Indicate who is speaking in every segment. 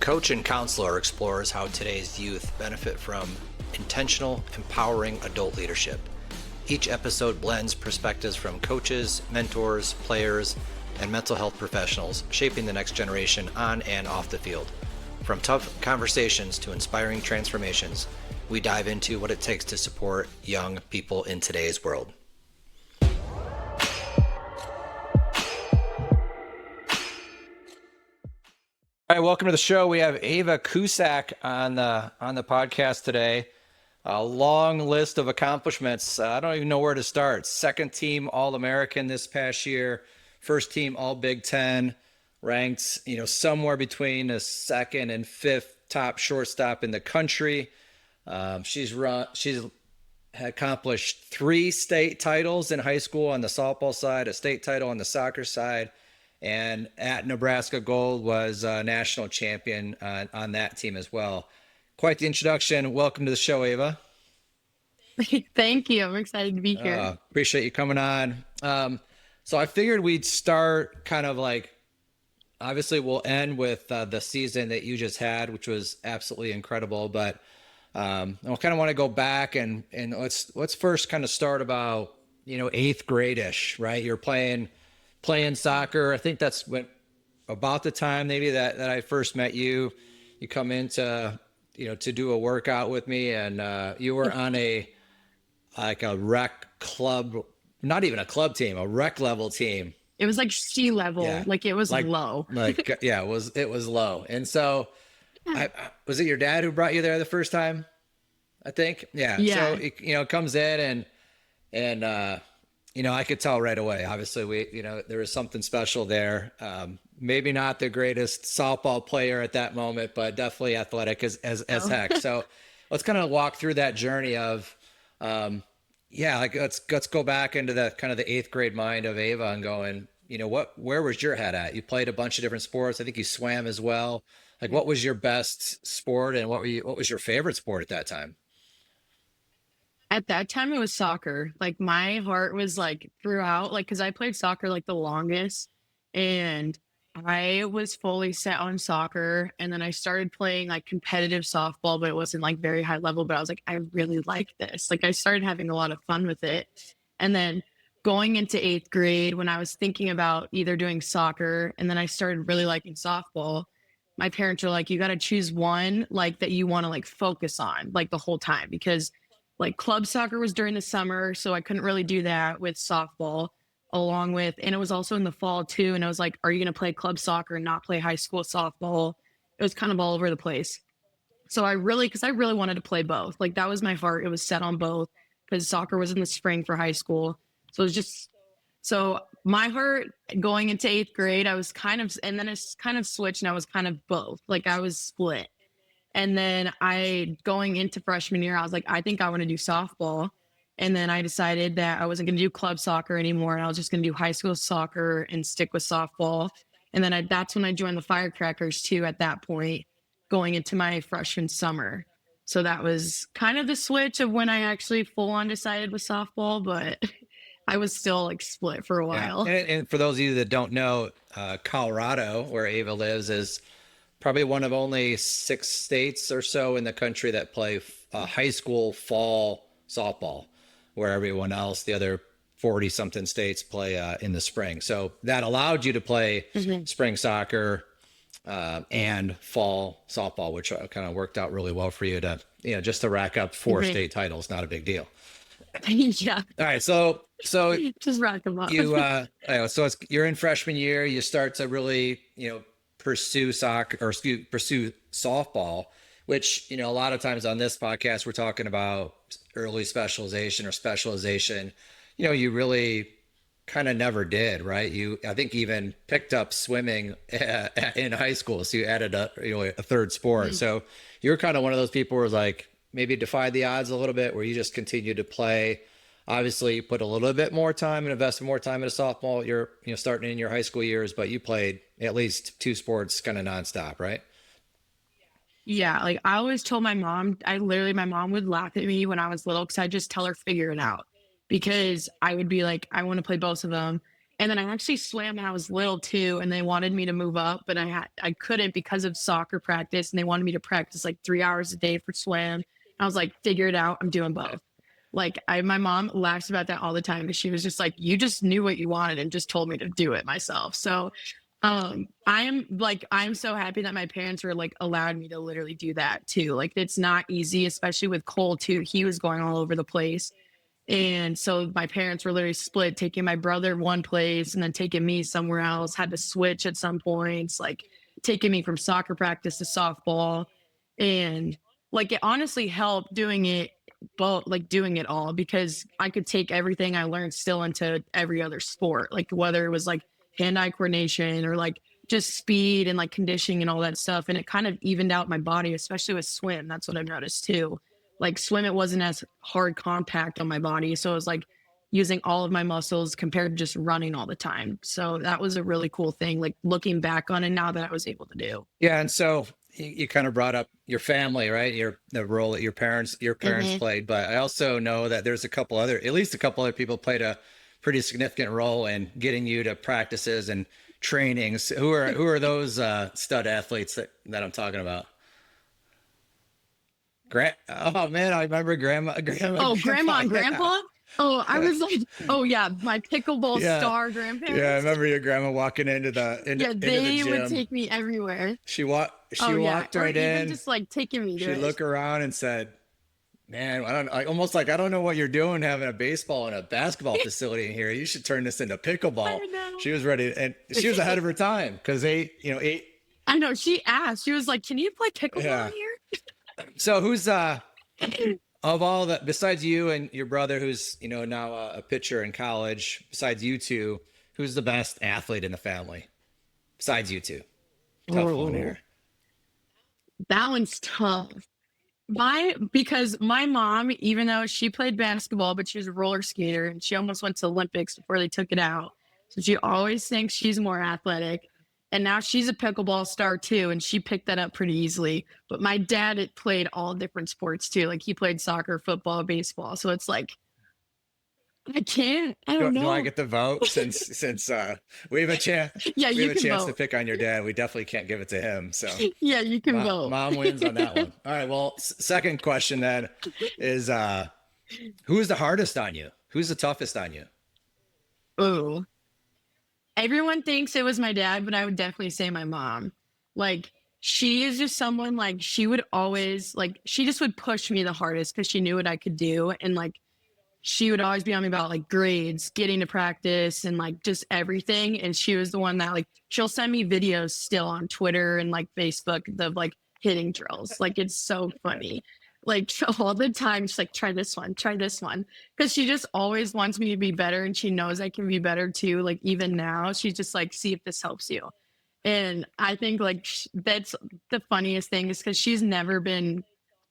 Speaker 1: Coach and counselor explores how today's youth benefit from intentional, empowering adult leadership. Each episode blends perspectives from coaches, mentors, players, and mental health professionals shaping the next generation on and off the field. From tough conversations to inspiring transformations, we dive into what it takes to support young people in today's world. All right, welcome to the show. We have Ava Kuszak on the podcast today. A long list of accomplishments. I don't even know where to start. Second team All-American this past year. First team All Big Ten. Ranked, somewhere between the second and fifth top shortstop in the country. She's accomplished 3 state titles in high school on the softball side, a state title on the soccer side. And at Nebraska Gold was a national champion on that team as well. Quite the introduction. Welcome to the show, Ava.
Speaker 2: Thank you. I'm excited to be here.
Speaker 1: Appreciate you coming on. So I figured we'd start kind of like, obviously we'll end with the season that you just had, which was absolutely incredible. But I kind of want to go back and let's first kind of start about, 8th grade-ish, right? You're playing soccer. I think that's about the time maybe that I first met you. You come in to do a workout with me, and you were on a rec club, not even a club team, a rec level team.
Speaker 2: It was like sea level, like it was low.
Speaker 1: It was low. And so was it your dad who brought you there the first time? I think. Yeah. So it comes in and I could tell right away. Obviously, there was something special there. Maybe not the greatest softball player at that moment, but definitely athletic as heck. So let's kind of walk through that journey of, let's go back into the kind of the 8th grade mind of Ava and going, where was your head at? You played a bunch of different sports. I think you swam as well. Like, what was your best sport, and what was your favorite sport at that time?
Speaker 2: At that time, it was soccer. Like, my heart was like throughout, like, because I played soccer like the longest, and I was fully set on soccer. And then I started playing like competitive softball, but it wasn't like very high level. But I was like, I really like this. Like, I started having a lot of fun with it. And then going into 8th grade, when I was thinking about either doing soccer, and then I started really liking softball, my parents were like, you got to choose one like that you want to like focus on like the whole time, because like club soccer was during the summer, so I couldn't really do that with softball and it was also in the fall too. And I was like, are you going to play club soccer and not play high school softball? It was kind of all over the place. So because I really wanted to play both. Like, that was my heart. It was set on both, because soccer was in the spring for high school. So it was so my heart going into 8th grade, I was and then it's kind of switched, and I was kind of both. Like, I was split. And then going into freshman year, I was like, I think I want to do softball. And then I decided that I wasn't going to do club soccer anymore, and I was just going to do high school soccer and stick with softball. And then that's when I joined the Firecrackers too, at that point, going into my freshman summer. So that was kind of the switch of when I actually full on decided with softball, but I was still like split for a while.
Speaker 1: Yeah. And for those of you that don't know, Colorado, where Ava lives, is probably one of only 6 states or so in the country that play high school fall softball, where everyone else, the other 40 something states, play in the spring. So that allowed you to play spring soccer and fall softball, which kind of worked out really well for you to, just to rack up 4 state titles. Not a big deal.
Speaker 2: Yeah.
Speaker 1: All right. So
Speaker 2: just rack them up.
Speaker 1: You're in freshman year, you start to really, pursue pursue softball, which, a lot of times on this podcast, we're talking about early specialization or specialization, you really kind of never did, right? I think even picked up swimming in high school. So you added a 3rd sport. Mm-hmm. So you're kind of one of those people who was like, maybe defied the odds a little bit, where you just continue to play. Obviously, you put a little bit more time and invested more time into softball. You're starting in your high school years, but you played at least 2 sports kind of nonstop, right?
Speaker 2: Yeah, like I always told my mom, my mom would laugh at me when I was little, because I just tell her figure it out, because I would be like, I want to play both of them. And then I actually swam when I was little too, and they wanted me to move up, but I couldn't because of soccer practice, and they wanted me to practice like 3 hours a day for swim. I was like, figure it out. I'm doing both. Like my mom laughs about that all the time because she was just like, you just knew what you wanted and just told me to do it myself. So I'm so happy that my parents were like allowed me to literally do that too. Like it's not easy, especially with Cole too. He was going all over the place. And so my parents were literally split, taking my brother one place and then taking me somewhere else, had to switch at some points, like taking me from soccer practice to softball. And like it honestly helped doing it both, like doing it all, because I could take everything I learned still into every other sport, like whether it was like hand-eye coordination or like just speed and like conditioning and all that stuff. And it kind of evened out my body, especially with swim. That's what I've noticed too. Like swim, it wasn't as hard compact on my body. So it was like using all of my muscles compared to just running all the time. So that was a really cool thing, like looking back on it now that I was able to do.
Speaker 1: Yeah, and so you kind of brought up your family, right? The role that your parents
Speaker 2: Hmm.
Speaker 1: played, but I also know that there's at least a couple other people played a pretty significant role in getting you to practices and trainings. Who are those stud athletes that I'm talking about? Grant. Oh man, I remember grandma,
Speaker 2: Oh,
Speaker 1: and
Speaker 2: grandma
Speaker 1: grandpa.
Speaker 2: and
Speaker 1: Yeah,
Speaker 2: grandpa? Oh, I was like, oh yeah, my pickleball
Speaker 1: yeah,
Speaker 2: star
Speaker 1: yeah. I
Speaker 2: grandparents.
Speaker 1: remember your grandma walking into the into,
Speaker 2: Yeah,
Speaker 1: into the
Speaker 2: they would
Speaker 1: gym.
Speaker 2: take me everywhere.
Speaker 1: She
Speaker 2: Oh yeah.
Speaker 1: walked
Speaker 2: Or
Speaker 1: right
Speaker 2: even
Speaker 1: in.
Speaker 2: just like taking me to
Speaker 1: She
Speaker 2: it.
Speaker 1: looked around and said, "Man, I don't know what you're doing having a baseball and a basketball facility in here. You should turn this into pickleball."
Speaker 2: I know.
Speaker 1: She was ready, and she was ahead of her time because eight.
Speaker 2: I know. She asked. She was like, "Can you play pickleball
Speaker 1: Yeah.
Speaker 2: here?"
Speaker 1: So who's of all the besides you and your brother, who's now a pitcher in college, besides you two, who's the best athlete in the family? Besides you two, tough one
Speaker 2: Oh,
Speaker 1: here.
Speaker 2: that one's tough. Because my mom, even though she played basketball, but she was a roller skater and she almost went to Olympics before they took it out. So she always thinks she's more athletic. And now she's a pickleball star too, and she picked that up pretty easily. But my dad had played all different sports too. Like he played soccer, football, baseball. So it's like I can't. I don't
Speaker 1: Do I
Speaker 2: know.
Speaker 1: get the vote since we have a chance
Speaker 2: Yeah,
Speaker 1: we have
Speaker 2: you
Speaker 1: a
Speaker 2: can
Speaker 1: chance to
Speaker 2: vote.
Speaker 1: pick on your dad? We definitely can't give it to him. So
Speaker 2: Yeah, you can vote.
Speaker 1: mom wins on that one. All right. Well, second question then is who's the hardest on you? Who's the toughest on you?
Speaker 2: Ooh. Everyone thinks it was my dad, but I would definitely say my mom. Like, she is just someone like she would always like she just would push me the hardest because she knew what I could do. And like she would always be on me about like grades, getting to practice, and like just everything. And she was the one that like she'll send me videos still on Twitter and like Facebook of like hitting drills. Like it's so funny. Like all the time, she's like, try this one. Cause she just always wants me to be better and she knows I can be better too. Like even now, she's just like, see if this helps you. And I think like that's the funniest thing is because she's never been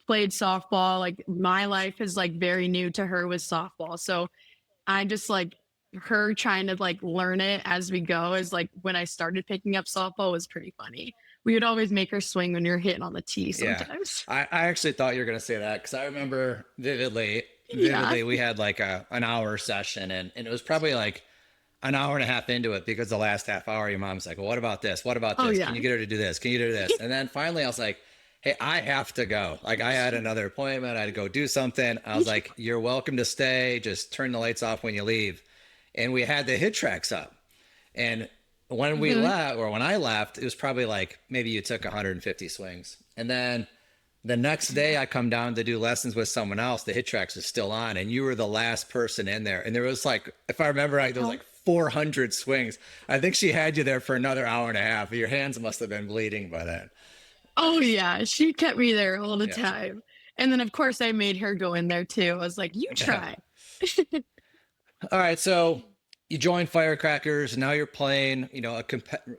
Speaker 2: played softball. Like my life is like very new to her with softball. So I just like her trying to like learn it as we go is like when I started picking up softball was pretty funny. We would always make her swing when you're hitting on the tee
Speaker 1: Yeah,
Speaker 2: sometimes.
Speaker 1: I actually thought you were gonna say that because I remember vividly.
Speaker 2: Yeah.
Speaker 1: Vividly, we had like an hour session, and it was probably like an hour and a half into it because the last half hour, your mom's like, well, "What about this? What about
Speaker 2: Oh
Speaker 1: this? Can
Speaker 2: yeah.
Speaker 1: you get her to do this? Can you do this?" And then finally, I was like, "Hey, I have to go. Like, I had another appointment. I had to go do something." I was like, "You're welcome to stay. Just turn the lights off when you leave." And we had the hit tracks up. And when we
Speaker 2: Hmm.
Speaker 1: left, or when I left, it was probably like maybe you took 150 swings. And then the next day I come down to do lessons with someone else. The hit tracks is still on, and you were the last person in there. And there was like, if I remember right, there was like 400 swings. I think she had you there for another hour and a half. Your hands must have been bleeding by then.
Speaker 2: Oh yeah. She kept me there all the
Speaker 1: Yeah.
Speaker 2: time. And then of course I made her go in there too. I was like, you try.
Speaker 1: All right. So you joined Firecrackers. Now you're playing,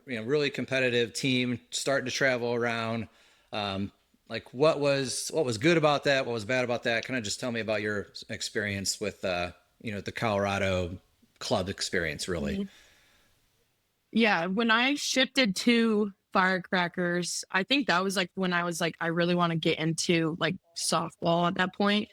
Speaker 1: really competitive team, starting to travel around. Like what was good about that? What was bad about that? Kind of just tell me about your experience with, the Colorado club experience, really.
Speaker 2: Yeah, when I shifted to firecrackers, I think that was like when I was like, I really want to get into like softball at that point.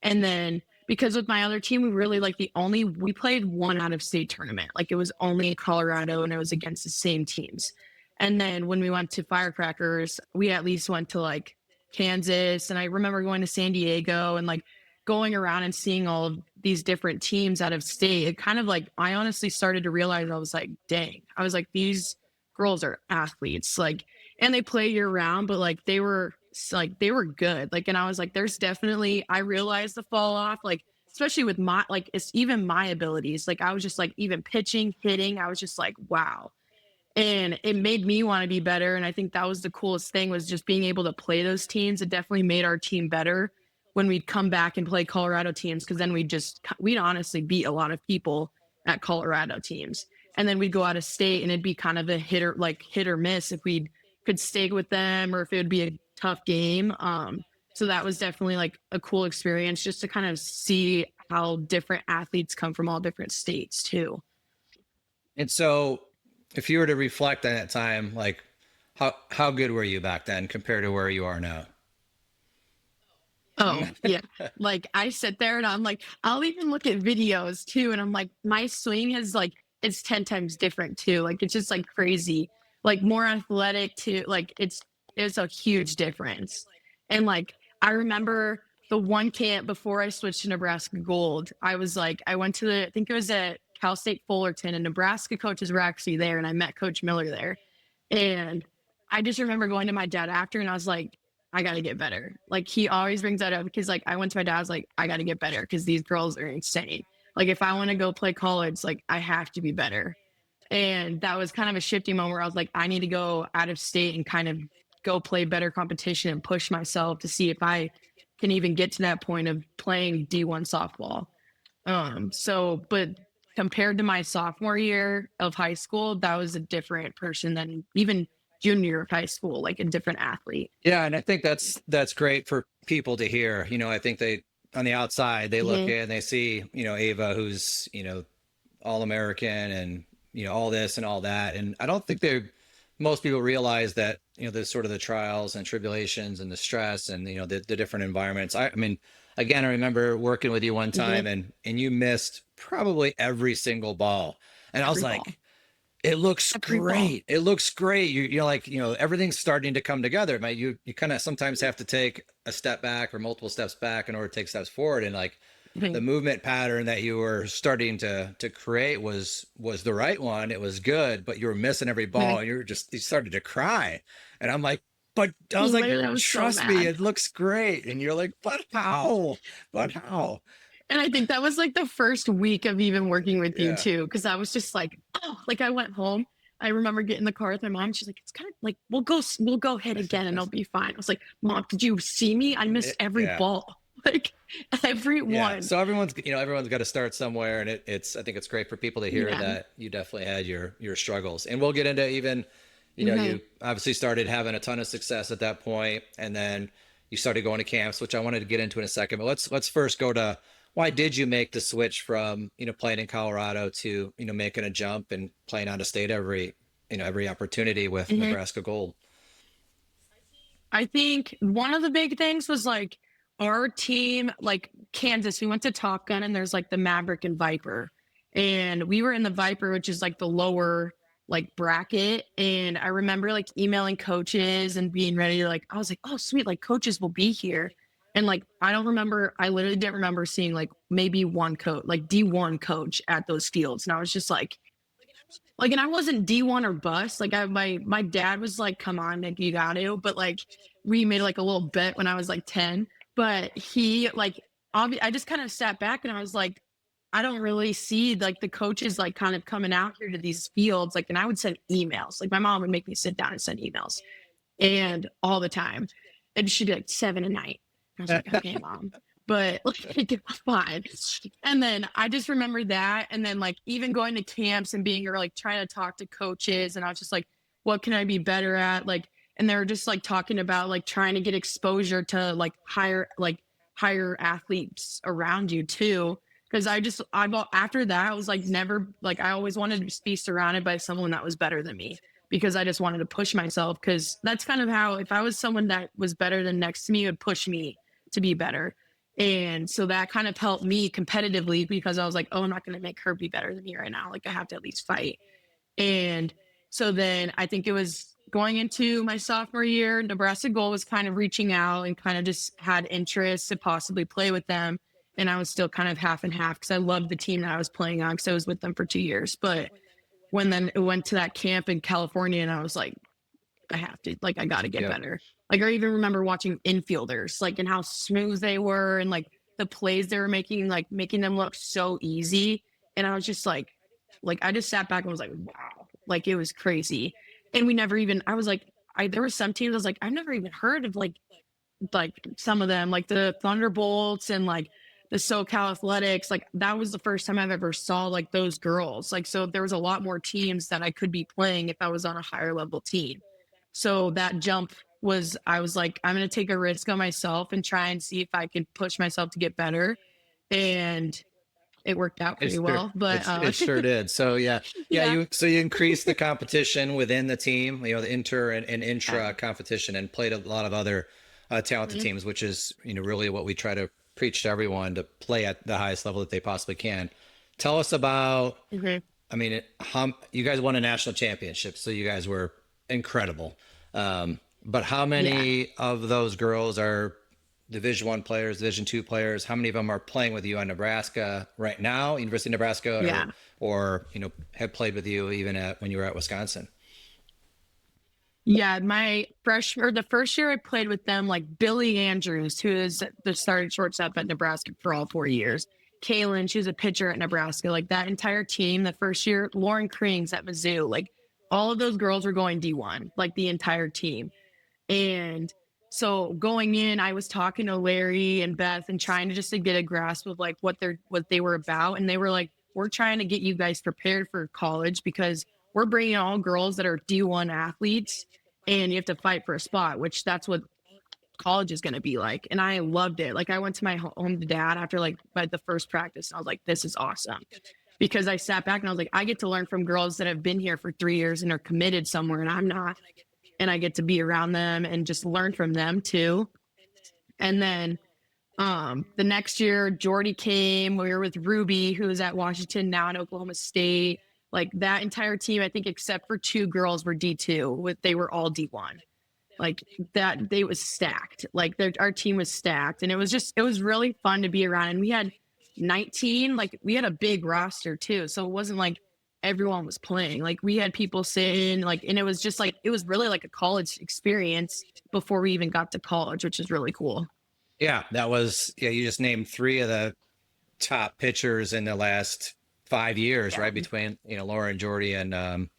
Speaker 2: And then because with my other team, we really like we played one out of state tournament. Like it was only Colorado and it was against the same teams. And then when we went to Firecrackers, we at least went to like Kansas. And I remember going to San Diego and like going around and seeing all of these different teams out of state. It kind of like, I honestly started to realize, I was like, dang, I was like, these girls are athletes. Like, and they play year round, but they were good. Like, and I was like, there's definitely, I realized the fall off, like, especially with my, like, it's even my abilities. Like, I was just like, even pitching, hitting, I was just like, wow. And it made me want to be better. And I think that was the coolest thing, was just being able to play those teams. It definitely made our team better when we'd come back and play Colorado teams. Cause then we'd honestly beat a lot of people at Colorado teams. And then we'd go out of state and it'd be kind of a hit or miss if we could stay with them or if it would be a tough game. So that was definitely like a cool experience, just to kind of see how different athletes come from all different states too.
Speaker 1: And so if you were to reflect on that time, like how good were you back then compared to where you are now?
Speaker 2: Oh, yeah. Like I sit there and I'm like, I'll even look at videos too. And I'm like, my swing is like, it's 10 times different too. Like it's just like crazy, like more athletic too. Like it's a huge difference. And like, I remember the one camp before I switched to Nebraska Gold, I was like, I went to I think it was at Cal State Fullerton, and Nebraska coaches were actually there. And I met Coach Miller there. And I just remember going to my dad after and I was like, I got to get better. Like he always brings that up because like I went to my dad, I was like, I got to get better because these girls are insane. Like if I want to go play college, like I have to be better. And that was kind of a shifting moment where I was like, I need to go out of state and kind of go play better competition and push myself to see if I can even get to that point of playing D1 softball. But compared to my sophomore year of high school, that was a different person than even junior of high school, like a different athlete.
Speaker 1: Yeah, and I think that's great for people to hear. I think they on the outside they look
Speaker 2: Mm-hmm.
Speaker 1: in and they see, Ava who's, all American and, all this and all that. And I don't think most people realize that, the sort of the trials and tribulations and the stress and, the different environments. I mean, again, I remember working with you one
Speaker 2: Mm-hmm.
Speaker 1: time and you missed probably every single ball. And I was
Speaker 2: Every ball.
Speaker 1: like, it looks
Speaker 2: Every ball.
Speaker 1: great. It looks great. You're like, everything's starting to come together. You kind of sometimes have to take a step back or multiple steps back in order to take steps forward. And like the
Speaker 2: Mm-hmm.
Speaker 1: movement pattern that you were starting to create was the right one. It was good, but you were missing every ball and you started to cry. And I'm like, but I was like,
Speaker 2: Literally, I was so
Speaker 1: trust me,
Speaker 2: mad.
Speaker 1: it looks great. And you're like, but how? But how?
Speaker 2: And I think that was like the first week of even working with you
Speaker 1: Yeah.
Speaker 2: too, because I was just like, oh, like I went home. I remember getting in the car with my mom. She's like, it's kind of like we'll go hit again and it'll be fine. I was like, Mom, did you see me? I missed every
Speaker 1: Yeah.
Speaker 2: ball, like every
Speaker 1: Yeah.
Speaker 2: one.
Speaker 1: So everyone's got to start somewhere, and I think it's great for people to hear
Speaker 2: Yeah.
Speaker 1: that you definitely had your struggles, and we'll get into even,
Speaker 2: Hmm.
Speaker 1: you obviously started having a ton of success at that point, and then you started going to camps, which I wanted to get into in a second. But let's first go to why did you make the switch from playing in Colorado to making a jump and playing out of state every opportunity with
Speaker 2: Hmm.
Speaker 1: Nebraska Gold.
Speaker 2: I think one of the big things was like our team, like Kansas, we went to Top Gun and there's like the Maverick and Viper. And we were in the Viper, which is like the lower like bracket. And I remember like emailing coaches and being ready to like, I was like, oh, sweet, like coaches will be here. And like, I literally didn't remember seeing like maybe one coach, like D1 coach at those fields. And I was just like, and I wasn't D1 or bust. Like my dad was like, come on, Nick, you got to. But like we made like a little bet when I was like 10. But he like I just kind of sat back and I was like, I don't really see like the coaches like kind of coming out here to these fields. Like, and I would send emails. Like my mom would make me sit down and send emails and all the time. And she'd be like 7 a night. I was like, okay, mom. But like fine. And then I just remember that. And then like even going to camps and being or like trying to talk to coaches. And I was just like, what can I be better at? Like, and they were just like talking about like trying to get exposure to like higher athletes around you too. Cause after that, I was like, never, like, I always wanted to be surrounded by someone that was better than me because I just wanted to push myself. Cause that's kind of how, if I was someone that was better than next to me, it would push me to be better. And so that kind of helped me competitively because I was like, oh, I'm not going to make her be better than me right now. Like I have to at least fight. And so then I think it was going into my sophomore year, Nebraska Gold was kind of reaching out and kind of just had interest to possibly play with them. And I was still kind of half and half because I loved the team that I was playing on because I was with them for 2 years. But when then it went to that camp in California and I was like, I have to, like, I got to get
Speaker 1: Yep.
Speaker 2: better. Like, I even remember watching infielders, like, and how smooth they were and like the plays they were making, like making them look so easy. And I was just like, I just sat back and was like, wow, like it was crazy. And we never even, I was like, there were some teams I was like, I've never even heard of like some of them, like the Thunderbolts and like the SoCal Athletics. Like that was the first time I've ever saw like those girls. Like, so there was a lot more teams that I could be playing if I was on a higher level team. So that jump was, I was like, I'm going to take a risk on myself and try and see if I can push myself to get better. And it worked out pretty well. But
Speaker 1: It sure did. So yeah,
Speaker 2: yeah.
Speaker 1: you increased the competition within the team, the inter and
Speaker 2: Yeah.
Speaker 1: intra competition, and played a lot of other talented
Speaker 2: Mhm.
Speaker 1: teams, which is really what we try to preach to everyone, to play at the highest level that they possibly can. Tell us about.
Speaker 2: Okay.
Speaker 1: I mean, you guys won a national championship, so you guys were incredible. But how
Speaker 2: Yeah.
Speaker 1: many of those girls are Division 1 players, Division 2 players? How many of them are playing with you on Nebraska right now, University of Nebraska,
Speaker 2: Yeah.
Speaker 1: or have played with you even when you were at Wisconsin?
Speaker 2: Yeah, my freshman or the first year I played with them, like Billy Andrews, who is the starting shortstop at Nebraska for all 4 years. Kaylin, she was a pitcher at Nebraska. Like that entire team, the first year, Lauren Krings at Mizzou, like all of those girls were going D1, like the entire team. And so going in, I was talking to Larry and Beth and trying to just to get a grasp of like what they were about. And they were like, we're trying to get you guys prepared for college because we're bringing all girls that are D1 athletes and you have to fight for a spot, which that's what college is going to be like. And I loved it. Like I went to my home to dad after like by the first practice and I was like, this is awesome. Because I sat back and I was like, I get to learn from girls that have been here for 3 years and are committed somewhere and I'm not. And I get to be around them and just learn from them too. And then the next year, Jordy came. We were with Ruby, who is at Washington now in Oklahoma State. Like that entire team, I think, except for two girls, were D2. They were all D1. Like that, they was stacked. Like our team was stacked, and it was really fun to be around. And we had 19. Like we had a big roster too, so it wasn't like everyone was playing. Like we had people sitting, like, and it was just like it was really like a college experience before we even got to college, which is really cool.
Speaker 1: Yeah, that was. Yeah, you just named three of the top pitchers in the last 5 years,
Speaker 2: Yeah.
Speaker 1: right? Between Laura, Jordy, and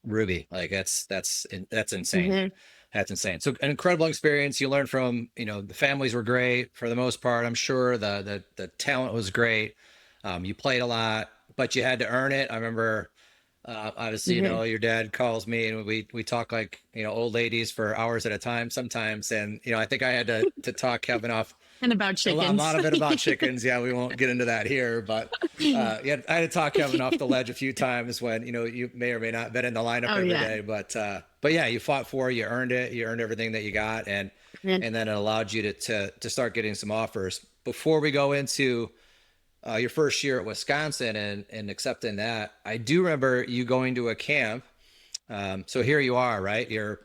Speaker 1: Ruby. Like that's insane.
Speaker 2: Mm-hmm.
Speaker 1: That's insane. So an incredible experience. You learned from, the families were great for the most part. I'm sure the talent was great. You played a lot, but you had to earn it. I remember, obviously,
Speaker 2: Mm-hmm.
Speaker 1: your dad calls me and we talk like, old ladies for hours at a time sometimes. And, I think I had to talk Kevin off
Speaker 2: And about
Speaker 1: a
Speaker 2: chickens.
Speaker 1: lot of it about chickens. Yeah, we won't get into that here, but yeah, I had to talk Kevin off the ledge a few times when you may or may not been in the lineup
Speaker 2: Oh
Speaker 1: every
Speaker 2: yeah.
Speaker 1: day, but yeah, you fought for it, you earned it, you earned everything that you got, and
Speaker 2: And
Speaker 1: and then it allowed you to start getting some offers. Before we go into your first year at Wisconsin and accepting that, I do remember you going to a camp. So here you are, right? You're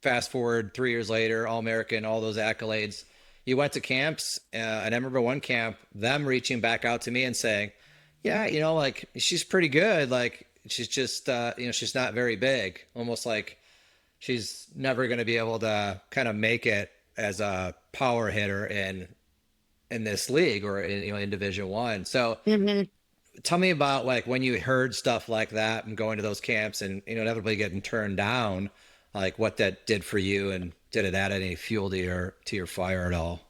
Speaker 1: fast forward 3 years later, All American, all those accolades. You went to camps, and I remember one camp, them reaching back out to me and saying, "Yeah, like she's pretty good. Like she's just, she's not very big. Almost like she's never going to be able to kind of make it as a power hitter in this league or in Division 1." So
Speaker 2: Mhm.
Speaker 1: tell me about like when you heard stuff like that and going to those camps and inevitably getting turned down, like what that did for you, and did it add any fuel to your fire at all?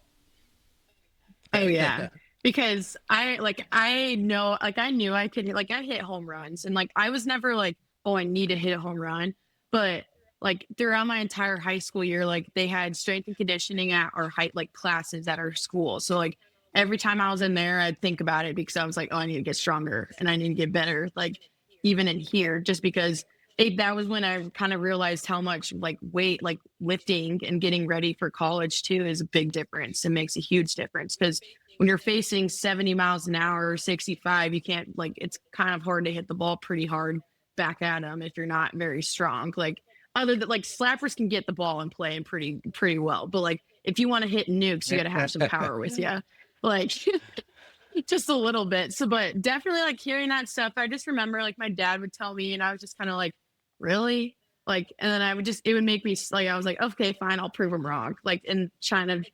Speaker 2: Oh yeah. Because I know like I knew I could like I hit home runs and like I was never like, oh, I need to hit a home run. But like throughout my entire high school year, like they had strength and conditioning at our height like classes at our school. So like every time I was in there, I'd think about it because I was like, oh, I need to get stronger and I need to get better. Like even in here, just because that was when I kind of realized how much like weight, like lifting and getting ready for college too is a big difference. It makes a huge difference because when you're facing 70 miles an hour or 65, you can't like, it's kind of hard to hit the ball pretty hard back at them if you're not very strong. Like other than like slappers can get the ball and play and pretty well. But like if you want to hit nukes, you got to have some power with you. Like just a little bit. So, but definitely like hearing that stuff, I just remember like my dad would tell me, and I was just kind of like, really? Like, and then I would just, it would make me like, I was like, okay, fine, I'll prove him wrong. Like, and trying to,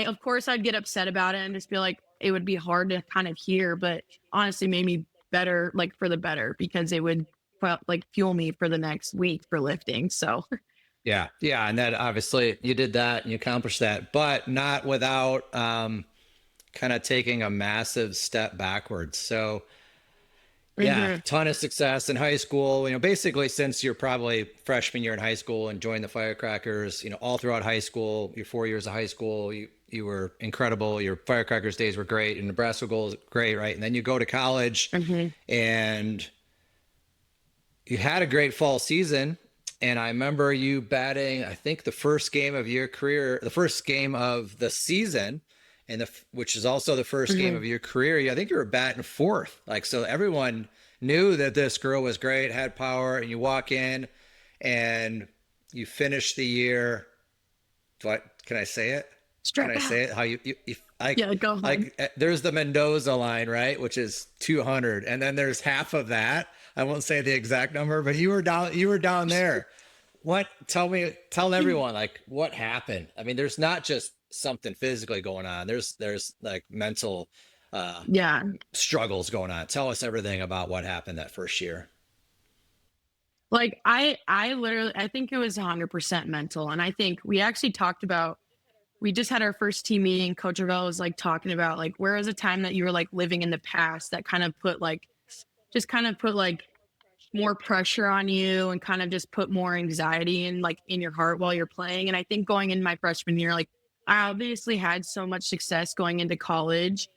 Speaker 2: of course, I'd get upset about it and just be like, it would be hard to kind of hear, but honestly made me better, like for the better, because it would like fuel me for the next week for lifting. So,
Speaker 1: Yeah. Yeah. And that obviously you did that and you accomplished that, but not without kind of taking a massive step backwards. So, yeah,
Speaker 2: mhm.
Speaker 1: ton of success in high school. Basically since you're probably freshman year in high school and joined the Firecrackers, all throughout high school, your 4 years of high school, you were incredible. Your Firecrackers days were great. Your Nebraska goal is great, right? And then you go to college
Speaker 2: Mhm.
Speaker 1: and you had a great fall season. And I remember you batting, I think the first game of your career, the first game of the season, which is also the first game
Speaker 2: Mhm.
Speaker 1: of your career. I think you were batting fourth. Like, so everyone knew that this girl was great, had power, and you walk in and you finish the year. Can I say it? Can
Speaker 2: Strap
Speaker 1: I
Speaker 2: out.
Speaker 1: say it? How
Speaker 2: Yeah, go ahead.
Speaker 1: there's the Mendoza line, right? Which is 200. And then there's half of that. I won't say the exact number, but you were down there. Tell everyone like what happened. I mean, there's not just something physically going on. There's like mental uh
Speaker 2: Yeah.
Speaker 1: struggles going on. Tell us everything about what happened that first year.
Speaker 2: Like I literally, I think it was 100% mental. And I think we actually talked about, we just had our first team meeting. Coach Ravel was like talking about like, where was a time that you were like living in the past that kind of put like, just kind of put like more pressure on you and kind of just put more anxiety in like in your heart while you're playing. And I think going in my freshman year, like I obviously had so much success going into college,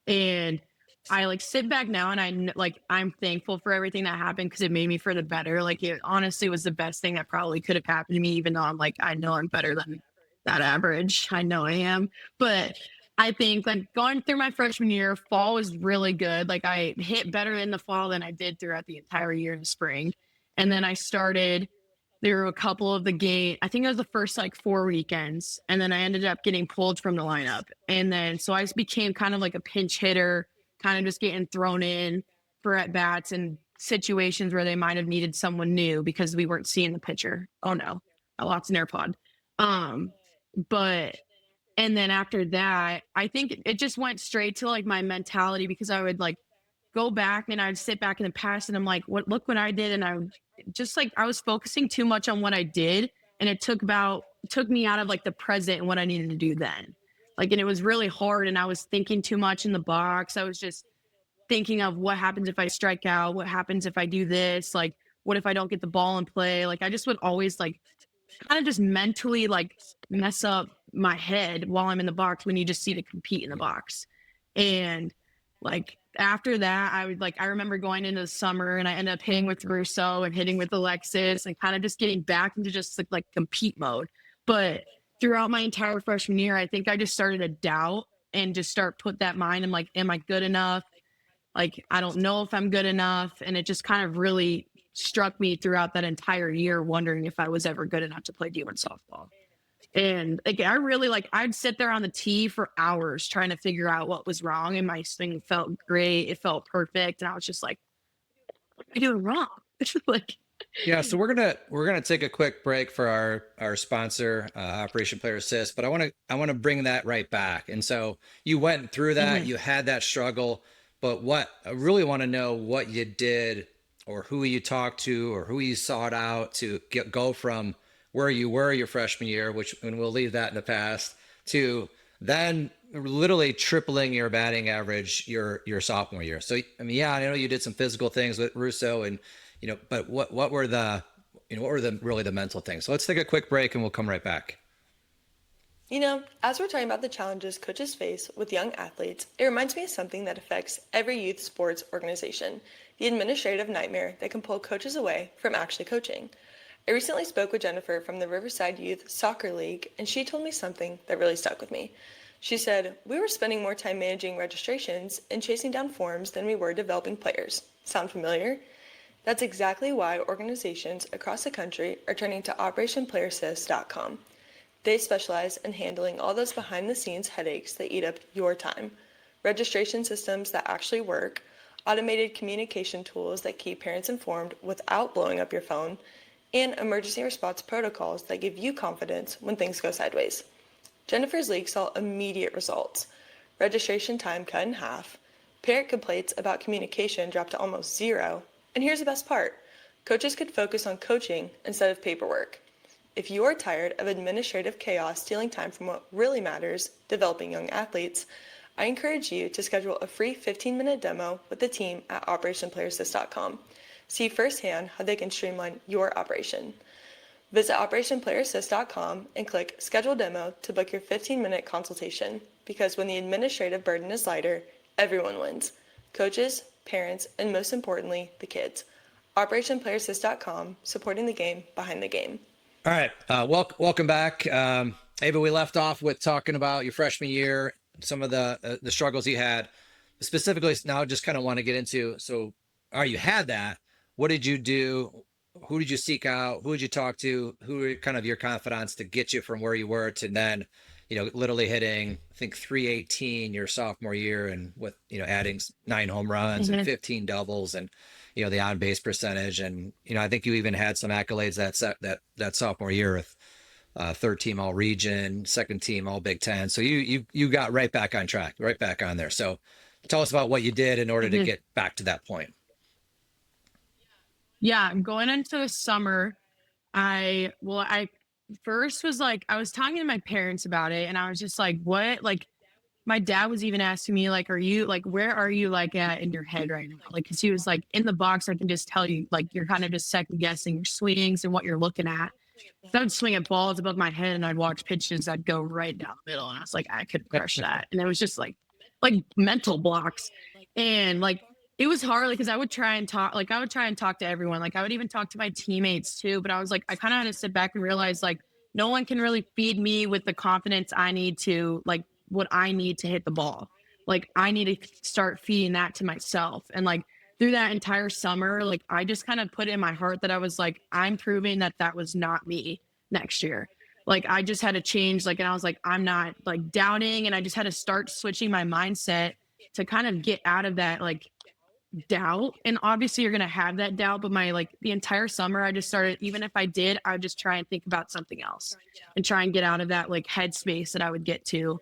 Speaker 2: and I like sit back now and like I'm thankful for everything that happened because it made me for the better. Like it honestly was the best thing that probably could have happened to me, even though I'm like, I know I'm better than that average. I know I am. But I think like going through my freshman year, fall was really good. Like I hit better in the fall than I did throughout the entire year in the spring. And then I started, there were a couple of the game, I think it was the first like 4 weekends. And then I ended up getting pulled from the lineup. And then so I became kind of like a pinch hitter, kind of just getting thrown in for at bats and situations where they might have needed someone new because we weren't seeing the pitcher. Oh no, I lost an AirPod. Um, but and then after that, I think it just went straight to like my mentality because I would like go back and I'd sit back in the past and I'm like, what, look what I did. And I would just like, I was focusing too much on what I did. And took me out of like the present and what I needed to do then. Like, and it was really hard. And I was thinking too much in the box. I was just thinking of what happens if I strike out? What happens if I do this? Like, what if I don't get the ball in play? Like, I just would always like kind of just mentally like mess up my head while I'm in the box when you just see to compete in the box. And like after that, I remember going into the summer and I ended up hitting with Russo and hitting with Alexis and kind of just getting back into just like compete mode. But throughout my entire freshman year, I think I just started to doubt and just start put that mind. I'm like, am I good enough? Like, I don't know if I'm good enough. And it just kind of really struck me throughout that entire year, wondering if I was ever good enough to play D1 softball. And like, I really like, I'd sit there on the tee for hours trying to figure out what was wrong. And my swing felt great. It felt perfect. And I was just like, what am I doing wrong? Like,
Speaker 1: Yeah, so we're gonna take a quick break for our sponsor, Operation Player Assist. But I want to bring that right back. And so you went through that,
Speaker 2: mhm.
Speaker 1: you had that struggle, but what I really want to know what you did, or who you talked to, or who you sought out to go from where you were your freshman year, which, and we'll leave that in the past, to then literally tripling your batting average your sophomore year. So I mean, yeah, I know you did some physical things with Russo, and but what were the what were the really the mental things? So let's take a quick break and we'll come right back.
Speaker 3: As we're talking about the challenges coaches face with young athletes, it reminds me of something that affects every youth sports organization, the administrative nightmare that can pull coaches away from actually coaching. I recently spoke with Jennifer from the Riverside Youth Soccer League, and she told me something that really stuck with me. She said, "We were spending more time managing registrations and chasing down forms than we were developing players." Sound familiar? That's exactly why organizations across the country are turning to OperationPlayerAssist.com. They specialize in handling all those behind-the-scenes headaches that eat up your time. Registration systems that actually work, automated communication tools that keep parents informed without blowing up your phone, and emergency response protocols that give you confidence when things go sideways. Jennifer's league saw immediate results. Registration time cut in half, parent complaints about communication dropped to almost zero, and here's the best part: coaches could focus on coaching instead of paperwork. If you are tired of administrative chaos stealing time from what really matters, developing young athletes, I encourage you to schedule a free 15-minute demo with the team at OperationPlayerAssist.com. See firsthand how they can streamline your operation. Visit OperationPlayerAssist.com and click Schedule Demo to book your 15-minute consultation, because when the administrative burden is lighter, everyone wins. Coaches, parents, and most importantly, the kids. OperationPlayerAssist.com, supporting the game behind the game.
Speaker 1: All right. Welcome back. Ava, we left off with talking about your freshman year, some of the struggles you had. Specifically, now just kind of want to get into, so you had that. What did you do? Who did you seek out? Who did you talk to? Who were kind of your confidants to get you from where you were to then, literally hitting, I think 318 your sophomore year, and with, adding 9 home runs and 15 doubles, and, the on base percentage. And, I think you even had some accolades that sophomore year with third team all region, second team all Big Ten. So you got right back on track, right back on there. So tell us about what you did in order to get back to that point.
Speaker 2: Yeah, going into the summer, I first was like, I was talking to my parents about it, and I was just like, what? Like, my dad was even asking me, like, are you like, where are you like at in your head right now? Like, cause he was like, in the box, I can just tell you, like, you're kind of just second guessing your swings and what you're looking at. So I would swing at balls above my head, and I'd watch pitches that go right down the middle. And I was like, I could crush that. And it was just like mental blocks. And like, it was hard because I would try and talk, to everyone. Like, I would even talk to my teammates too. But I was like, I kind of had to sit back and realize, like, no one can really feed me with the confidence I need to, like, what I need to hit the ball. Like, I need to start feeding that to myself. And like, through that entire summer, like, I just kind of put in my heart that I was like, I'm proving that was not me next year. Like, I just had to change, like, and I was like, I'm not like doubting. And I just had to start switching my mindset to kind of get out of that, like, doubt. And obviously you're going to have that doubt, but the entire summer I just started, even if I did, I would just try and think about something else and try and get out of that like headspace that I would get to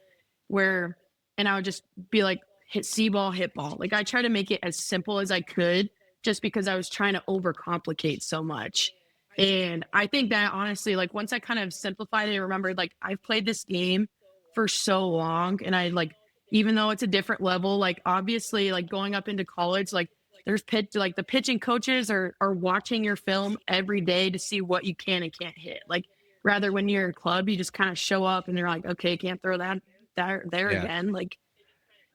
Speaker 2: where, and I would just be like, see ball, hit ball. Like, I try to make it as simple as I could, just because I was trying to overcomplicate so much. And I think that honestly, like, once I kind of simplified it, I remembered, like, I've played this game for so long, and I like, even though it's a different level, like, obviously, like, going up into college, like, there's the pitching coaches are watching your film every day to see what you can and can't hit. Like, rather when you're a club, you just kind of show up and they're like, okay, can't throw that there again. Like,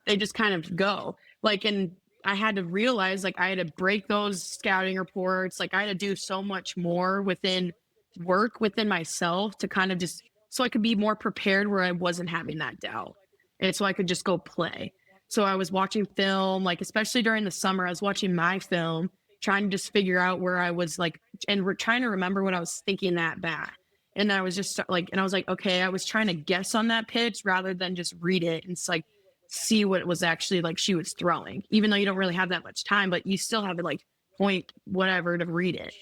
Speaker 2: they just kind of go. Like, and I had to realize, like, I had to break those scouting reports. Like, I had to do so much more within myself to kind of just, so I could be more prepared where I wasn't having that doubt. And so I could just go play. So I was watching film, like, especially during the summer, I was watching my film, trying to just figure out where I was, like, and we're trying to remember what I was thinking that bat. And I was just like, and I was like, okay, I was trying to guess on that pitch rather than just read it and like see what it was actually like she was throwing, even though you don't really have that much time, but you still have it like point whatever to read it.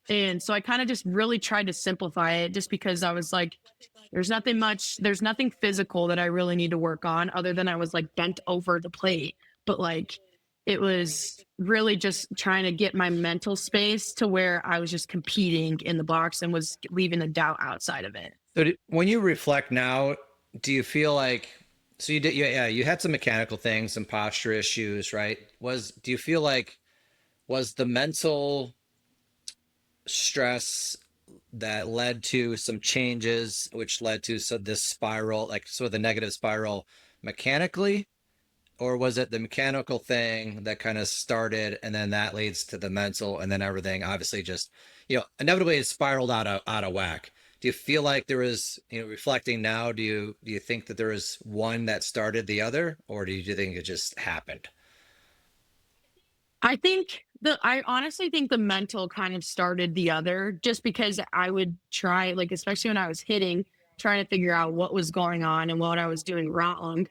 Speaker 2: And so I kind of just really tried to simplify it, just because I was like, there's nothing physical that I really need to work on other than I was like bent over the plate. But like, it was really just trying to get my mental space to where I was just competing in the box and was leaving the doubt outside of it.
Speaker 1: So when you reflect now, do you feel like, so you did, you had some mechanical things, some posture issues, right? Do you feel like, was the mental stress that led to some changes, which led to this spiral, like sort of the negative spiral mechanically? or was it the mechanical thing that kind of started and then that leads to the mental and then everything obviously just, inevitably it spiraled out of whack? Do you feel like there was, reflecting now, do you think that there was one that started the other, or do you think it just happened?
Speaker 2: I honestly think the mental kind of started the other, just because I would try, like, especially when I was hitting, trying to figure out what was going on and what I was doing wrong.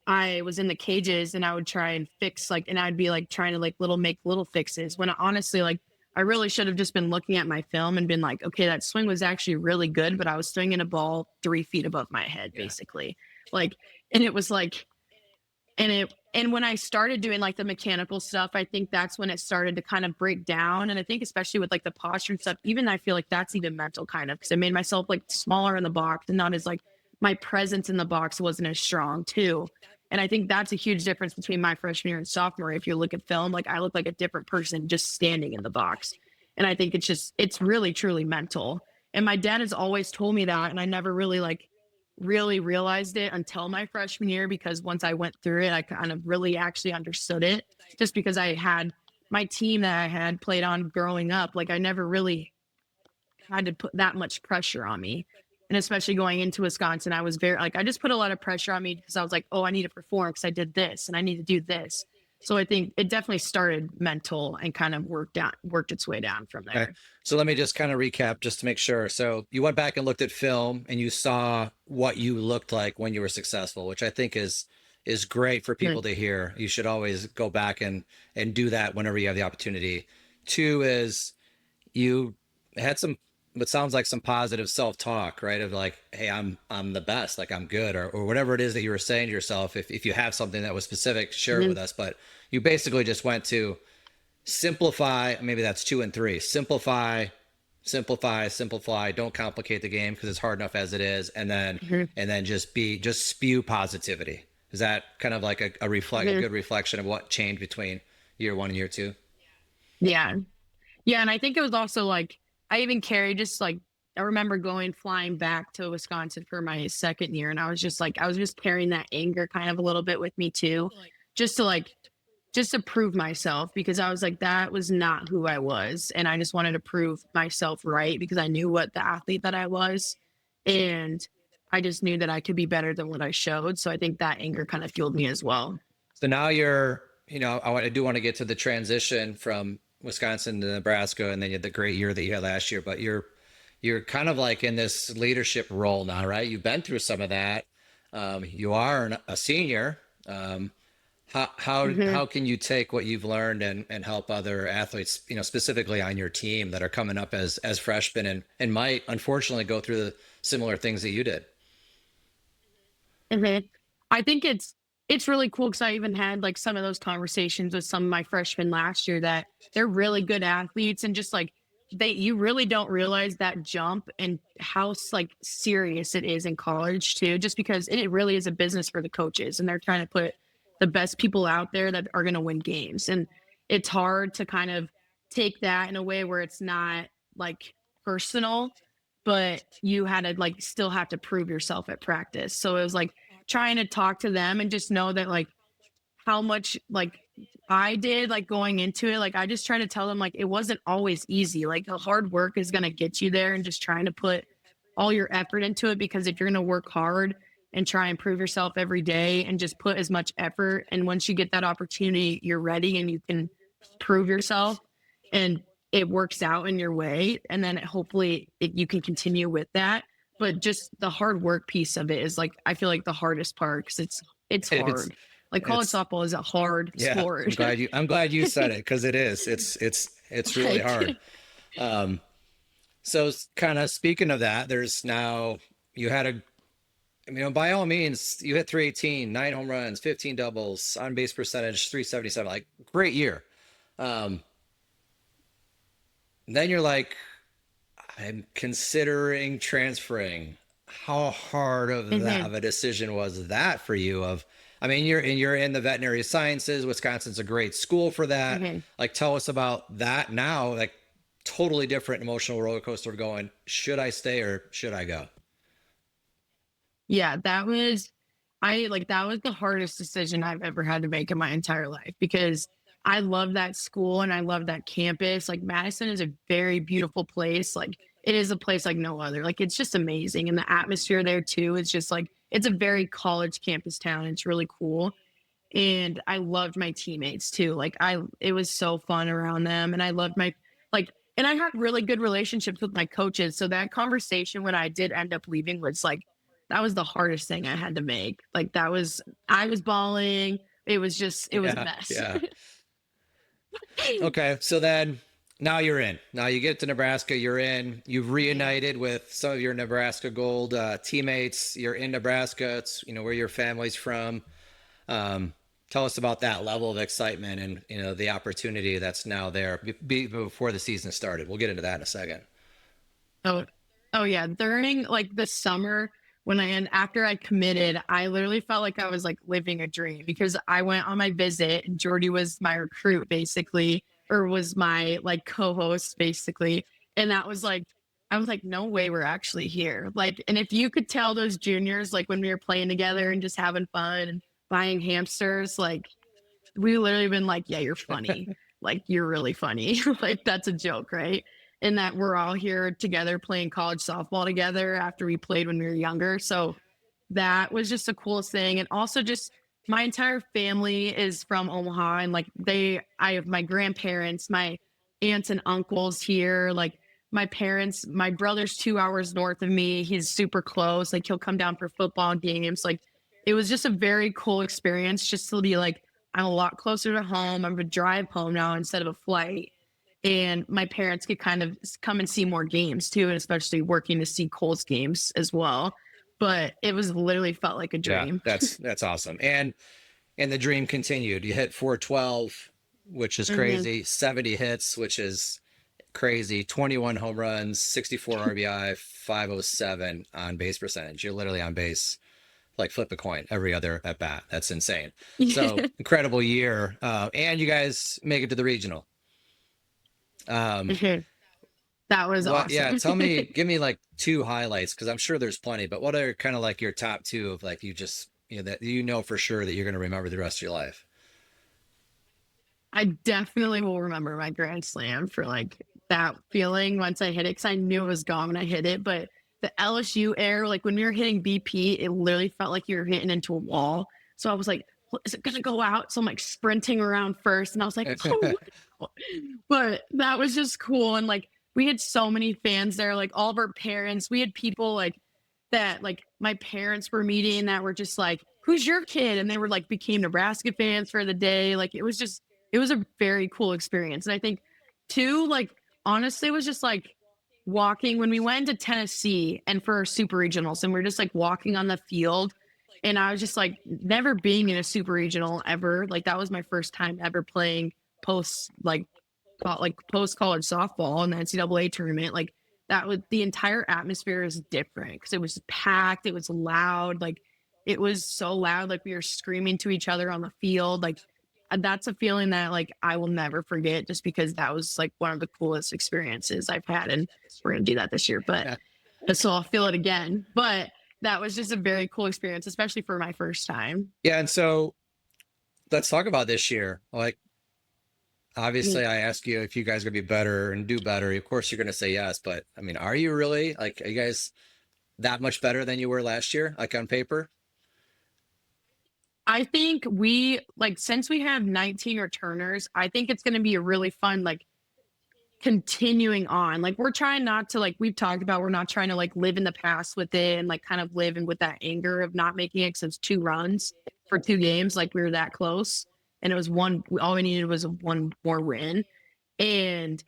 Speaker 2: I was in the cages and I would try and fix, like, and I'd be like trying to like make little fixes when honestly, like, I really should have just been looking at my film and been like, okay, that swing was actually really good, but I was swinging a ball 3 feet above my head,
Speaker 1: Yeah.
Speaker 2: basically. Like, and it was like, and when I started doing like the mechanical stuff, I think that's when it started to kind of break down. And I think especially with like the posture and stuff, even I feel like that's even mental kind of, because I made myself like smaller in the box and not as like, my presence in the box wasn't as strong too. And I think that's a huge difference between my freshman year and sophomore. If you look at film, like I look like a different person just standing in the box. And I think it's really truly mental. And my dad has always told me that. And I never really like really realized it until my freshman year, because once I went through it, I kind of really actually understood it, just because I had my team that I had played on growing up. Like I never really had to put that much pressure on me. And especially going into Wisconsin, I was very like, I just put a lot of pressure on me because I was like, oh, I need to perform because I did this and I need to do this. So I think it definitely started mental and kind of worked its way down from
Speaker 1: Okay.
Speaker 2: there.
Speaker 1: So let me just kind of recap just to make sure. So you went back and looked at film and you saw what you looked like when you were successful, which I think is great for people
Speaker 2: Mhm.
Speaker 1: to hear. You should always go back and do that whenever you have the opportunity. Two is you had some what sounds like some positive self-talk, right? Of like, hey, I'm the best, like I'm good, or whatever it is that you were saying to yourself. If you have something that was specific, share it
Speaker 2: Mhm.
Speaker 1: with us. But you basically just went to simplify. Maybe that's two and three. Simplify, simplify, simplify. Don't complicate the game because it's hard enough as it is.
Speaker 2: Mhm.
Speaker 1: And then just spew positivity. Is that kind of like a
Speaker 2: Mhm.
Speaker 1: good reflection of what changed between year one and year two?
Speaker 2: Yeah. Yeah, and I think it was also like I even carried just like I remember going flying back to Wisconsin for my second year, and I was just carrying that anger kind of a little bit with me too, just to like just to prove myself, because I was like that was not who I was, and I just wanted to prove myself right because I knew what the athlete that I was, and I just knew that I could be better than what I showed. So I think that anger kind of fueled me as well.
Speaker 1: So now I do want to get to the transition from Wisconsin to Nebraska, and then you had the great year that you had last year. But you're kind of like in this leadership role now, right? You've been through some of that. You are a senior. How can you take what you've learned and help other athletes, specifically on your team that are coming up as freshmen and might unfortunately go through the similar things that you did?
Speaker 2: Mhm. I think it's really cool because I even had like some of those conversations with some of my freshmen last year that they're really good athletes, and just like you really don't realize that jump and how like serious it is in college too, just because it really is a business for the coaches and they're trying to put the best people out there that are going to win games. And it's hard to kind of take that in a way where it's not like personal, but you had to like still have to prove yourself at practice. So it was like trying to talk to them and just know that like how much like I did like going into it. Like I just try to tell them like it wasn't always easy. Like the hard work is gonna get you there, and just trying to put all your effort into it, because if you're gonna work hard and try and prove yourself every day and just put as much effort, and once you get that opportunity, you're ready and you can prove yourself, and it works out in your way, and then you can continue with that. But just the hard work piece of it is like I feel like the hardest part, because it's
Speaker 1: It's
Speaker 2: hard. Like college
Speaker 1: it's
Speaker 2: softball is a hard
Speaker 1: Yeah,
Speaker 2: sport.
Speaker 1: I'm glad you said it because it is. It's really hard.
Speaker 2: Like,
Speaker 1: Um, so kind of speaking of that, there's now you had by all means, you hit 318, 9 home runs, 15 doubles, on base percentage 377, like great year. Um, then you're like, I'm considering transferring. How hard of
Speaker 2: mhm,
Speaker 1: a decision was that for you? I mean, you're in the veterinary sciences. Wisconsin's a great school for that.
Speaker 2: mhm.
Speaker 1: Like, tell us about that now. Like, totally different emotional roller coaster of going, should I stay or should I go?
Speaker 2: Yeah, that was that was the hardest decision I've ever had to make in my entire life because I love that school and I love that campus. Like Madison is a very beautiful place. Like it is a place like no other. Like it's just amazing. And the atmosphere there too is just like it's a very college campus town. It's really cool. And I loved my teammates too. Like it was so fun around them. And I loved and I had really good relationships with my coaches. So that conversation when I did end up leaving was like, that was the hardest thing I had to make. Like I was bawling. It was a
Speaker 1: Yeah,
Speaker 2: mess.
Speaker 1: yeah. Okay, so then now you're in. Now you get to Nebraska, you're in. You've reunited with some of your Nebraska Gold teammates. You're in Nebraska. It's where your family's from. Tell us about that level of excitement and the opportunity that's now there before the season started. We'll get into that in a second.
Speaker 2: Oh, oh yeah. During like the summer after I committed, I literally felt like I was like living a dream because I went on my visit and Jordy was my recruit basically, or was my like co-host basically. And that was like, I was like, no way we're actually here. Like, and if you could tell those juniors, like when we were playing together and just having fun and buying hamsters, like we literally been like, yeah, you're funny. Like you're really funny. Like that's a joke, right? And that we're all here together playing college softball together after we played when we were younger. So that was just the coolest thing. And also just my entire family is from Omaha and like I have my grandparents, my aunts and uncles here. Like my brother's 2 hours north of me. He's super close. Like he'll come down for football games. Like it was just a very cool experience just to be like, I'm a lot closer to home. I'm gonna drive home now instead of a flight. And my parents could kind of come and see more games too, and especially working to see Cole's games as well. But it was literally felt like a
Speaker 1: Yeah,
Speaker 2: dream.
Speaker 1: that's awesome. And the dream continued. You hit 412, which is
Speaker 2: Mhm.
Speaker 1: crazy. 70 hits, which is crazy. 21 home runs, 64 RBI, 507 on base percentage. You're literally on base like flip a coin every other at bat. That's insane. So incredible year. And you guys make it to the regional.
Speaker 2: Mhm. That was
Speaker 1: Yeah,
Speaker 2: awesome.
Speaker 1: give me like two highlights because I'm sure there's plenty, but what are kind of like your top two of like you just, that for sure that you're going to remember the rest of your life?
Speaker 2: I definitely will remember my grand slam for like that feeling once I hit it because I knew it was gone when I hit it. But the LSU air, like when we were hitting BP, it literally felt like you were hitting into a wall. So I was like, is it gonna go out? So I'm like sprinting around first, and I was like, oh. But that was just cool. And like we had so many fans there, like all of our parents. We had people like that, like my parents were meeting that were just like, who's your kid? And they were like became Nebraska fans for the day. Like it was a very cool experience. And I think too, like honestly, it was just like walking when we went to Tennessee and for our super regionals, and we're just like walking on the field. And I was just like never being in a super regional ever. Like that was my first time ever playing post post college softball in the NCAA tournament. Like that was the entire atmosphere is different because it was packed, it was loud, like it was so loud, like we were screaming to each other on the field. Like that's a feeling that like I will never forget just because that was like one of the coolest experiences I've had. And we're gonna do that this year, but so I'll feel it again. But that was just a very cool experience, especially for my first time.
Speaker 1: Yeah, and so let's talk about this year. Like obviously I ask you if you guys are gonna be better and do better. Of course you're gonna say yes, but I mean, are you really? Like, are you guys that much better than you were last year, like on paper?
Speaker 2: I think we like since we have 19 returners, I think it's going to be a really fun like continuing on. Like we're trying not to like we've talked about we're not trying to like live in the past with it and like kind of live in with that anger of not making it since 2 runs for 2 games. Like we were that close and it was all we needed was one more win. And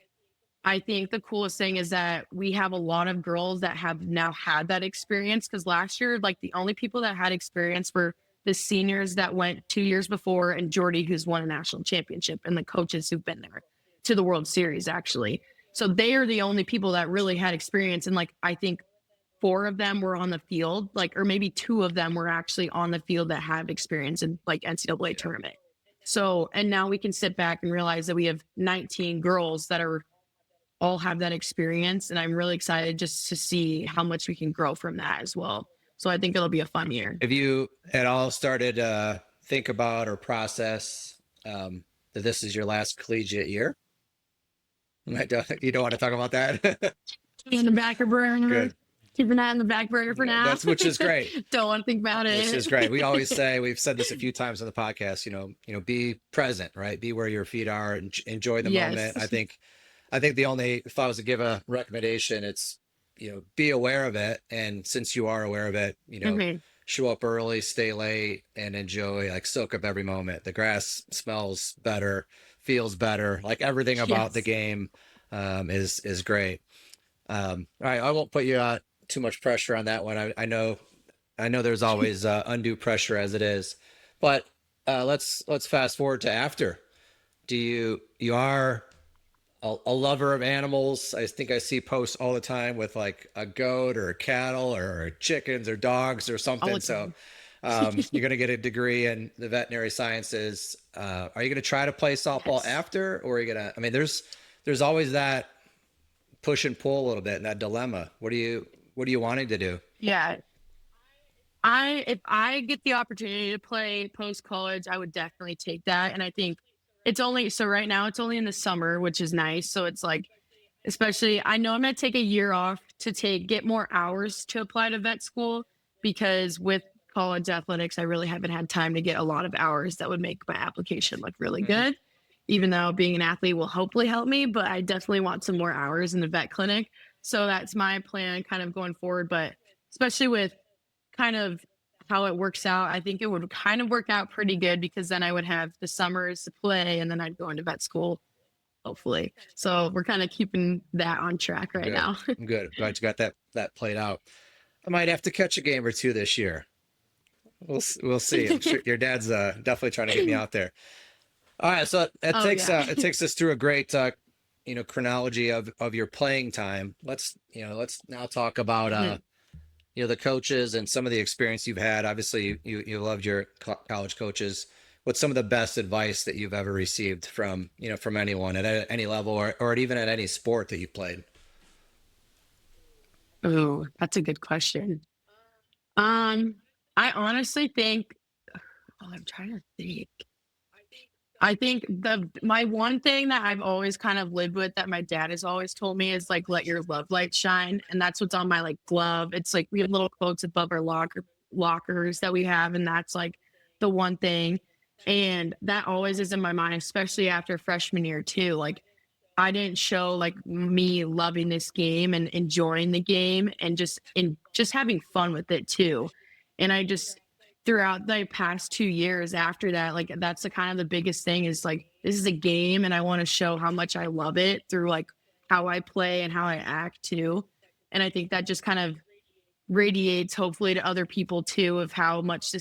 Speaker 2: I think the coolest thing is that we have a lot of girls that have now had that experience because last year, like the only people that had experience were the seniors that went 2 years before and Jordy, who's won a national championship, and the coaches who've been there to the World Series, actually. So they are the only people that really had experience. And like, I think 4 of them were on the field, like, or maybe 2 of them were actually on the field that have experience in like NCAA tournament. So, and now we can sit back and realize that we have 19 girls that are all have that experience. And I'm really excited just to see how much we can grow from that as well. So I think it'll be a fun year.
Speaker 1: Have you at all started to think about or process that this is your last collegiate year? You don't want to talk about that?
Speaker 2: In the back burner.
Speaker 1: Good.
Speaker 2: Keeping that in the back burner for now.
Speaker 1: Which is great.
Speaker 2: Don't want to think about it.
Speaker 1: Which is great. We always say, we've said this a few times on the podcast, be present, right? Be where your feet are and enjoy the moment. I think the only, if I was to give a recommendation, it's, be aware of it. And since you are aware of it, show up early, stay late, and enjoy, like, soak up every moment. The grass smells better, feels better. Like, everything about the game is great. All right. I won't put you too much pressure on that one. I know there's always undue pressure as it is, but let's fast forward to after. You are a lover of animals. I think I see posts all the time with, like, a goat or cattle or chickens or dogs or something. So you're going to get a degree in the veterinary sciences. Are you going to try to play softball after, or are you going to, there's always that push and pull a little bit and that dilemma. What are you wanting to do?
Speaker 2: Yeah. If I get the opportunity to play post college, I would definitely take that. And I think so right now it's only in the summer, which is nice. So it's like, especially, I know I'm going to take a year off to get more hours to apply to vet school, because with college athletics, I really haven't had time to get a lot of hours that would make my application look really good. Even though being an athlete will hopefully help me, but I definitely want some more hours in the vet clinic. So that's my plan kind of going forward. But especially with kind of how it works out, I think it would kind of work out pretty good, because then I would have the summers to play and then I'd go into vet school, hopefully. So we're kind of keeping that on track right now.
Speaker 1: Good. Glad you got that played out. I might have to catch a game or two this year. We'll see. I'm sure your dad's definitely trying to get me out there. All right, so it takes us through a great chronology of your playing time. Let's now talk about the coaches and some of the experience you've had. Obviously, you loved your college coaches. What's some of the best advice that you've ever received from anyone at any level, or even at any sport that you played?
Speaker 2: Oh, that's a good question. I honestly think, I'm trying to think. I think my one thing that I've always kind of lived with, that my dad has always told me, is, like, let your love light shine. And that's what's on my, like, glove. It's like we have little quotes above our lockers that we have. And that's, like, the one thing. And that always is in my mind, especially after freshman year too. Like, I didn't show, like, me loving this game and enjoying the game and just having fun with it too. And I just, throughout the past 2 years after that, like, that's the kind of the biggest thing, is, like, this is a game and I want to show how much I love it through, like, how I play and how I act too. And I think that just kind of radiates hopefully to other people too, of how much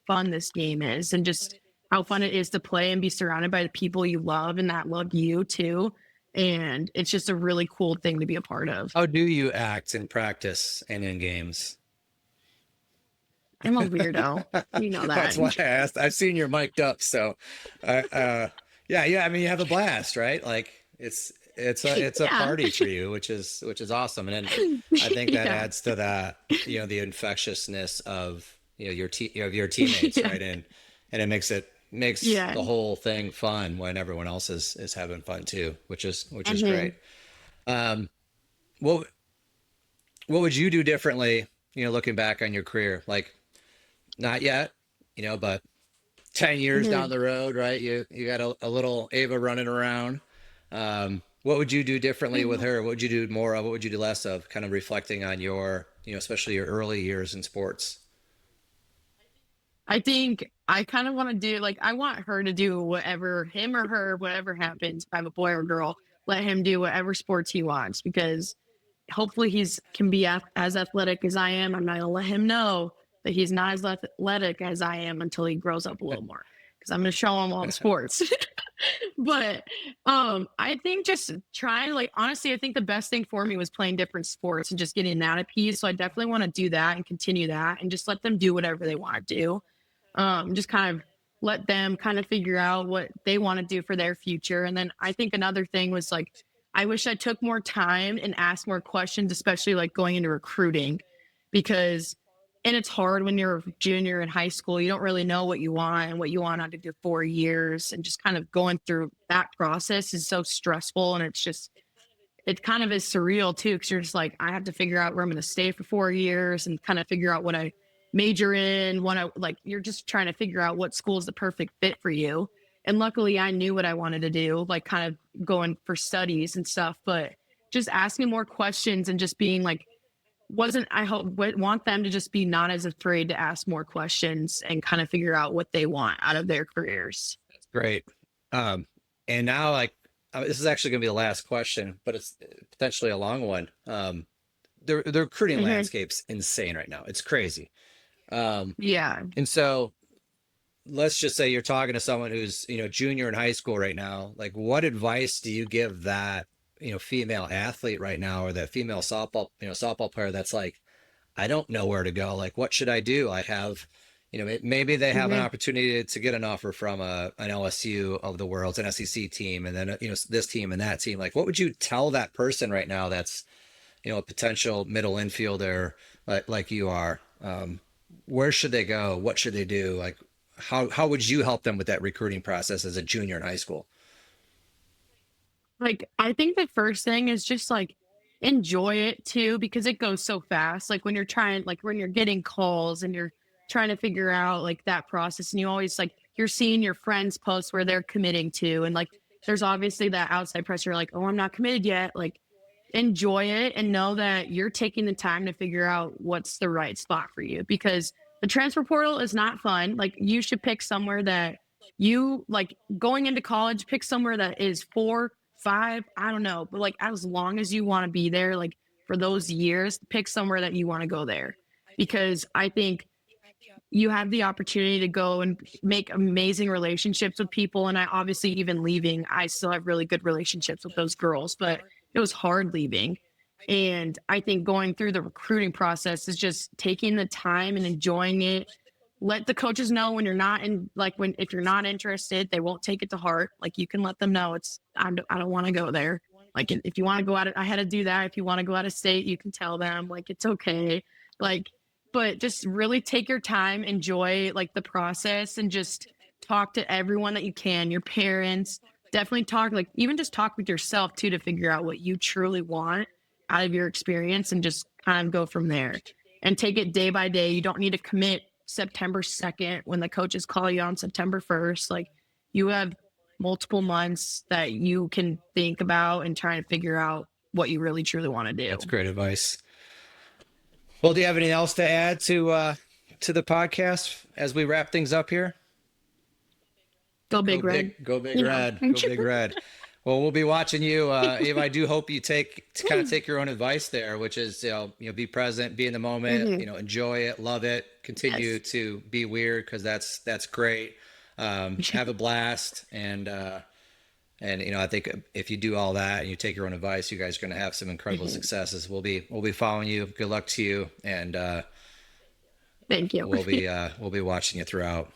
Speaker 2: fun this game is, and just how fun it is to play and be surrounded by the people you love and that love you too. And it's just a really cool thing to be a part of.
Speaker 1: How do you act in practice and in games?
Speaker 2: I'm a weirdo. You know that.
Speaker 1: That's why I asked. I've seen you're mic'd up, so yeah. I mean, you have a blast, right? Like, it's a party for you, which is awesome. And then I think that adds to that, the infectiousness of your teammates, right? And it makes the whole thing fun when everyone else is having fun too, which is great. What would you do differently, looking back on your career? Like, not yet, but 10 years down the road, right? You got a little Ava running around. What would you do differently with her? What would you do more of? What would you do less of? Kind of reflecting on your, especially your early years in sports.
Speaker 2: I think I kind of want to do, like, I want her to do whatever, him or her, whatever happens, if I have a boy or girl, let him do whatever sports he wants, because hopefully can be as athletic as I am. I'm not going to let him know that he's not as athletic as I am until he grows up a little more, because I'm going to show him all the sports. But I think just trying, like, honestly, I think the best thing for me was playing different sports and just getting that a piece. So I definitely want to do that and continue that, and just let them do whatever they want to do. Just kind of let them kind of figure out what they want to do for their future. And then I think another thing was, like, I wish I took more time and asked more questions, especially, like, going into recruiting, because and it's hard when you're a junior in high school. You don't really know what you want and what you want out of your 4 years. And just kind of going through that process is so stressful. And it kind of is surreal too, because you're just like, I have to figure out where I'm going to stay for 4 years and kind of figure out what I major in, you're just trying to figure out what school is the perfect fit for you. And luckily I knew what I wanted to do, like kind of going for studies and stuff, but just asking more questions and just being like, I want them to just be not as afraid to ask more questions and kind of figure out what they want out of their careers.
Speaker 1: Great. And now, like, this is actually going to be the last question, but it's potentially a long one. The recruiting landscape's insane right now. It's crazy.
Speaker 2: Yeah.
Speaker 1: And so let's just say you're talking to someone who's, junior in high school right now. Like, what advice do you give that, female athlete right now, or that female softball player that's like, I don't know where to go. Like, what should I do? I have, maybe they have an opportunity to get an offer from an LSU of the world, an SEC team, and then, this team and that team. Like, what would you tell that person right now that's, a potential middle infielder like you are? Where should they go? What should they do? Like, how would you help them with that recruiting process as a junior in high school?
Speaker 2: Like, I think the first thing is just like enjoy it too, because it goes so fast. Like when you're getting calls and you're trying to figure out like that process, and you always like, you're seeing your friends post where they're committing to, and like, there's obviously that outside pressure, like, oh, I'm not committed yet. Like, enjoy it and know that you're taking the time to figure out what's the right spot for you, because the transfer portal is not fun. Like, you should pick somewhere that you like going into college, pick somewhere that is 4, 5, I don't know, but like as long as you want to be there, like for those years, pick somewhere that you want to go there, because I think you have the opportunity to go and make amazing relationships with people. And I obviously, even leaving, I still have really good relationships with those girls, but it was hard leaving. And I think going through the recruiting process is just taking the time and enjoying it. Let the coaches know when you're not if you're not interested, they won't take it to heart. Like, you can let them know I don't want to go there. Like, if you want to go out, I had to do that. If you want to go out of state, you can tell them, like, it's okay. Like, but just really take your time, enjoy like the process, and just talk to everyone that you can, your parents, definitely talk, like even just talk with yourself too, to figure out what you truly want out of your experience, and just kind of go from there and take it day by day. You don't need to commit September 2nd when the coaches call you on September 1st. Like, you have multiple months that you can think about and try and figure out what you really truly want to do.
Speaker 1: That's great advice. Well, do you have anything else to add to the podcast as we wrap things up here?
Speaker 2: Go Big Red.
Speaker 1: Go Big Red. Go Big Red. Well, we'll be watching you, Ava. I do hope you take your own advice there, which is, be present, be in the moment, enjoy it, love it, continue to be weird, because that's great. Have a blast, and I think if you do all that and you take your own advice, you guys are going to have some incredible successes. We'll be following you. Good luck to you, and
Speaker 2: thank you.
Speaker 1: We'll be watching you throughout.